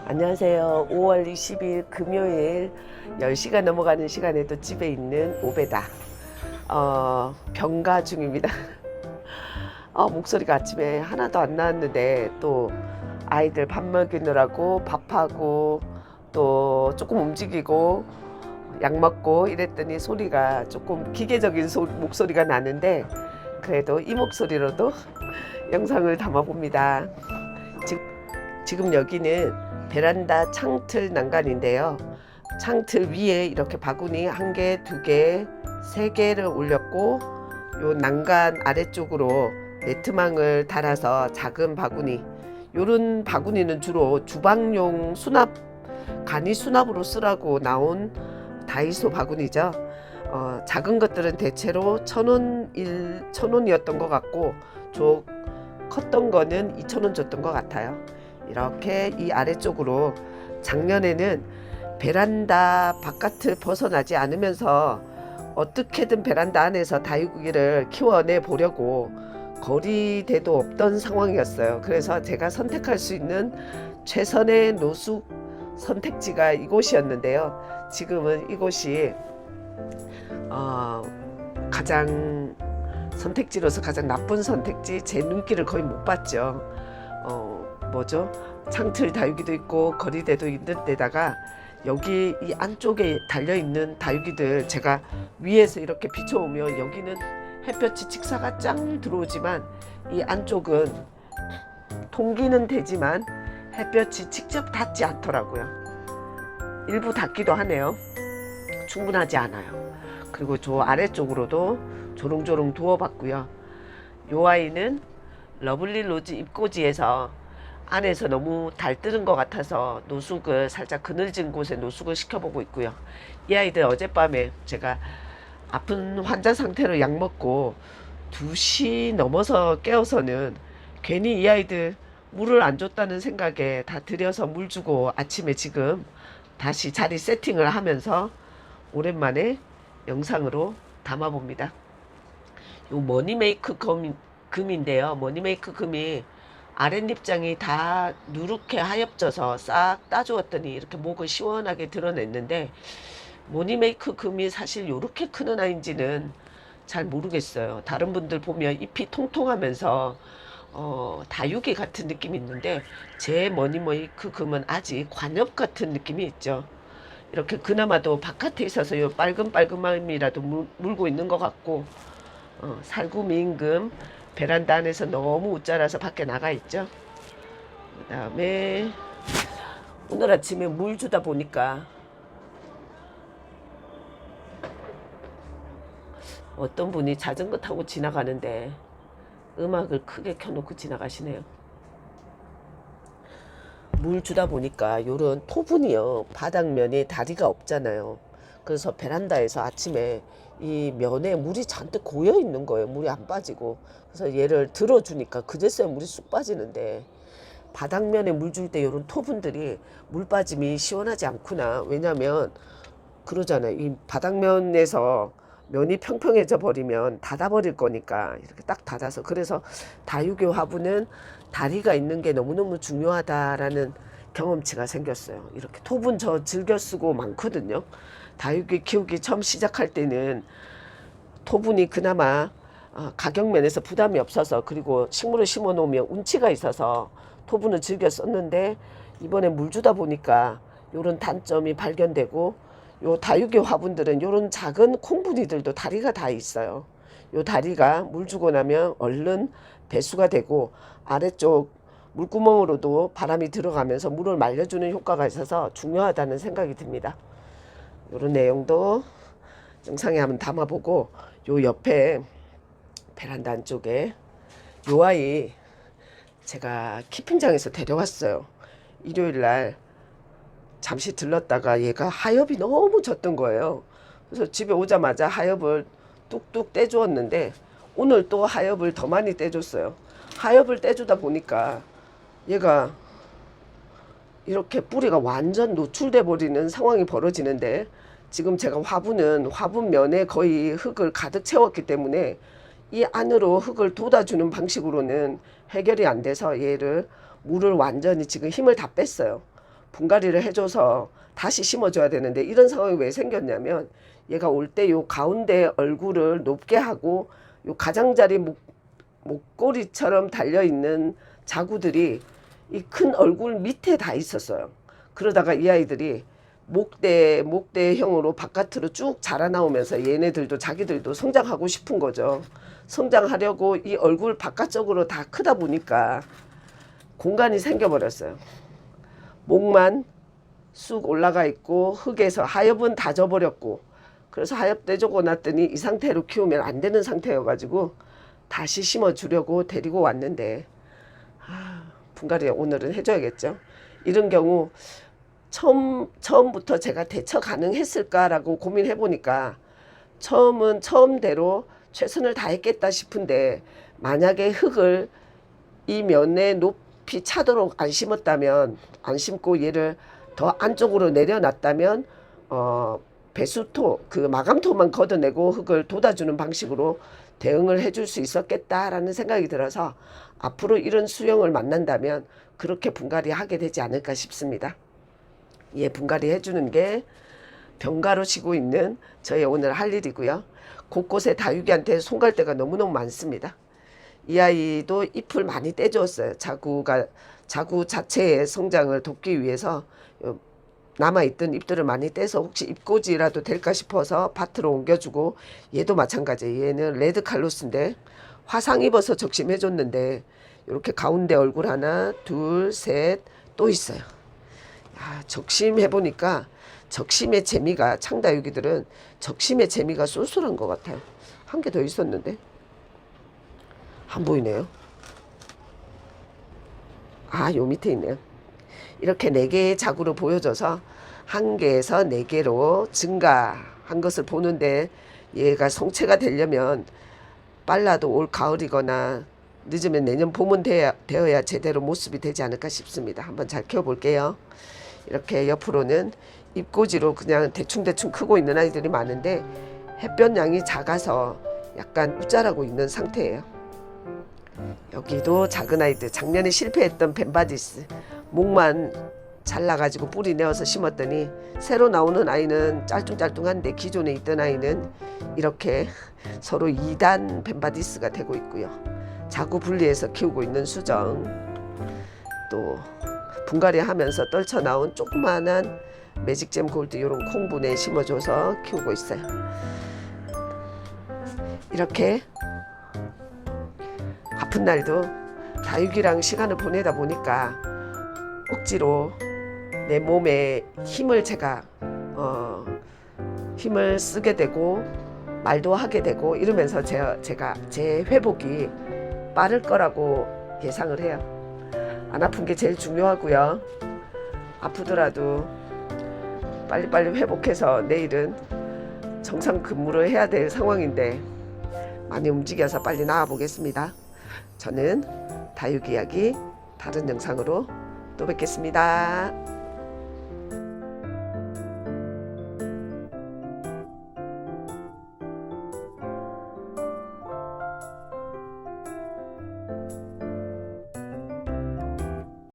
안녕하세요. 5월 20일 금요일 10시가 넘어가는 시간에도 집에 있는 오베다. 병가 중입니다. 목소리가 아침에 하나도 안 나왔는데 또 아이들 밥 먹이느라고 밥하고 또 조금 움직이고 약 먹고 이랬더니 소리가 조금 기계적인 목소리가 나는데 그래도 이 목소리로도 영상을 담아 봅니다. 지금 여기는 베란다 창틀 난간인데요. 창틀 위에 이렇게 바구니 1개, 2개, 3개를 올렸고 요 난간 아래쪽으로 네트망을 달아서 작은 바구니, 요런 바구니는 주로 주방용 수납, 간이 수납으로 쓰라고 나온 다이소 바구니죠. 작은 것들은 대체로 1,000원이었던 것 같고 컸던 거는 2,000원 줬던 것 같아요. 이렇게 이 아래쪽으로 작년에는 베란다 바깥을 벗어나지 않으면서 어떻게든 베란다 안에서 다육이를 키워내 보려고 거리대도 없던 상황이었어요. 그래서 제가 선택할 수 있는 최선의 노숙 선택지가 이곳이었는데요. 지금은 이곳이 가장 선택지로서 가장 나쁜 선택지, 제 눈길을 거의 못 봤죠. 창틀 다육이도 있고 거리대도 있는 데다가 여기 이 안쪽에 달려있는 다육이들 제가 위에서 이렇게 비춰오면 여기는 햇볕이 직사가 짱 들어오지만 이 안쪽은 통기는 되지만 햇볕이 직접 닿지 않더라고요. 일부 닿기도 하네요. 충분하지 않아요. 그리고 저 아래쪽으로도 조롱조롱 두어봤고요. 요 아이는 러블리 로즈 입고지에서 안에서 너무 달뜨는 것 같아서 노숙을 살짝 그늘진 곳에 노숙을 시켜보고 있고요. 이 아이들 어젯밤에 제가 아픈 환자 상태로 약 먹고 2시 넘어서 깨어서는 괜히 이 아이들 물을 안 줬다는 생각에 다 들여서 물 주고 아침에 지금 다시 자리 세팅을 하면서 오랜만에 영상으로 담아봅니다. 요 머니메이크 금인데요. 머니메이크 금이 아랫잎장이 다 누렇게 하엽져서 싹 따주었더니 이렇게 목을 시원하게 드러냈는데 머니메이크 금이 사실 요렇게 크는 아이인지는 잘 모르겠어요. 다른 분들 보면 잎이 통통하면서 다육이 같은 느낌이 있는데 제 머니메이크 금은 아직 관엽 같은 느낌이 있죠. 이렇게 그나마도 바깥에 있어서 요 빨금빨금함이라도 물고 있는 것 같고 살구미임금 베란다 안에서 너무 웃자라서 밖에 나가 있죠. 그 다음에 오늘 아침에 물 주다 보니까 어떤 분이 자전거 타고 지나가는데 음악을 크게 켜놓고 지나가시네요. 물 주다 보니까 요런 토분이요, 바닥면에 다리가 없잖아요. 그래서 베란다에서 아침에 이 면에 물이 잔뜩 고여 있는 거예요. 물이 안 빠지고. 그래서 얘를 들어주니까 그제서야 물이 쑥 빠지는데 바닥면에 물 줄 때 이런 토분들이 물 빠짐이 시원하지 않구나. 왜냐면 그러잖아요. 이 바닥면에서 면이 평평해져 버리면 닫아버릴 거니까 이렇게 딱 닫아서. 그래서 다육이 화분은 다리가 있는 게 너무너무 중요하다라는 경험치가 생겼어요. 이렇게 토분 저 즐겨 쓰고 많거든요. 다육이 키우기 처음 시작할 때는 토분이 그나마 가격면에서 부담이 없어서, 그리고 식물을 심어 놓으면 운치가 있어서 토분을 즐겨 썼는데 이번에 물 주다 보니까 요런 단점이 발견되고, 요 다육이 화분들은 요런 작은 콩분이들도 다리가 다 있어요. 요 다리가 물 주고 나면 얼른 배수가 되고 아래쪽 물구멍으로도 바람이 들어가면서 물을 말려주는 효과가 있어서 중요하다는 생각이 듭니다. 이런 내용도 영상에 한번 담아보고, 요 옆에 베란다 안쪽에 요 아이 제가 키핑장에서 데려왔어요. 일요일날 잠시 들렀다가 얘가 하엽이 너무 졌던 거예요. 그래서 집에 오자마자 하엽을 뚝뚝 떼주었는데 오늘 또 하엽을 더 많이 떼줬어요. 하엽을 떼주다 보니까 얘가 이렇게 뿌리가 완전 노출돼 버리는 상황이 벌어지는데, 지금 제가 화분면에 거의 흙을 가득 채웠기 때문에 이 안으로 흙을 돋아주는 방식으로는 해결이 안 돼서 얘를 물을 완전히 지금 힘을 다 뺐어요. 분갈이를 해줘서 다시 심어줘야 되는데 이런 상황이 왜 생겼냐면 얘가 올 때 요 가운데 얼굴을 높게 하고 요 가장자리 목걸이처럼 달려있는 자구들이 이 큰 얼굴 밑에 다 있었어요. 그러다가 이 아이들이 목대형으로 바깥으로 쭉 자라나오면서 얘네들도 자기들도 성장하고 싶은 거죠. 성장하려고 이 얼굴 바깥쪽으로 다 크다 보니까 공간이 생겨버렸어요. 목만 쑥 올라가 있고 흙에서 하엽은 다 져버렸고, 그래서 하엽 떼주고 났더니 이 상태로 키우면 안 되는 상태여가지고 다시 심어주려고 데리고 왔는데 분갈이 오늘은 해줘야겠죠. 이런 경우 처음부터 제가 대처 가능했을까라고 고민해보니까 처음은 처음대로 최선을 다했겠다 싶은데, 만약에 흙을 이 면에 높이 차도록 안 심었다면, 안 심고 얘를 더 안쪽으로 내려놨다면 배수토, 그 마감토만 걷어내고 흙을 돋아주는 방식으로 대응을 해줄 수 있었겠다라는 생각이 들어서 앞으로 이런 수영을 만난다면 그렇게 분갈이 하게 되지 않을까 싶습니다. 예, 분갈이 해주는 게 병가로 치고 있는 저의 오늘 할 일이고요. 곳곳에 다육이한테 손갈데가 너무너무 많습니다. 이 아이도 잎을 많이 떼주었어요. 자구 자체의 성장을 돕기 위해서 남아있던 잎들을 많이 떼서 혹시 잎꽂이라도 될까 싶어서 밭으로 옮겨주고, 얘도 마찬가지. 얘는 레드 칼로스인데 화상 입어서 적심해줬는데 이렇게 가운데 얼굴 하나, 둘, 셋 또 있어요. 야, 적심해보니까 적심의 재미가, 창다육이들은 적심의 재미가 쏠쏠한 것 같아요. 한 개 더 있었는데 안 보이네요. 요 밑에 있네요. 이렇게 4개의 자구로 보여줘서 1개에서 4개로 증가한 것을 보는데, 얘가 성체가 되려면 빨라도 올 가을이거나 늦으면 내년 봄은 되어야 제대로 모습이 되지 않을까 싶습니다. 한번 잘 키워볼게요. 이렇게 옆으로는 잎꽂이로 그냥 대충대충 크고 있는 아이들이 많은데 햇볕양이 작아서 약간 우짜라고 있는 상태예요. 여기도 작은 아이들, 작년에 실패했던 벤바디스, 목만 잘라가지고 뿌리 내어서 심었더니 새로 나오는 아이는 짤뚱짤뚱한데 기존에 있던 아이는 이렇게 서로 2단 벤바디스가 되고 있고요. 자구 분리해서 키우고 있는 수정, 또 분갈이 하면서 떨쳐 나온 조그만한 매직잼 골드, 이런 콩분에 심어줘서 키우고 있어요. 이렇게 아픈 날도 다육이랑 시간을 보내다 보니까 억지로 내 몸에 힘을 제가 힘을 쓰게 되고 말도 하게 되고 이러면서 제가 제 회복이 빠를 거라고 예상을 해요. 안 아픈 게 제일 중요하고요. 아프더라도 빨리빨리 회복해서 내일은 정상 근무를 해야 될 상황인데 많이 움직여서 빨리 나와 보겠습니다. 저는 다육 이야기 다른 영상으로 또 뵙겠습니다.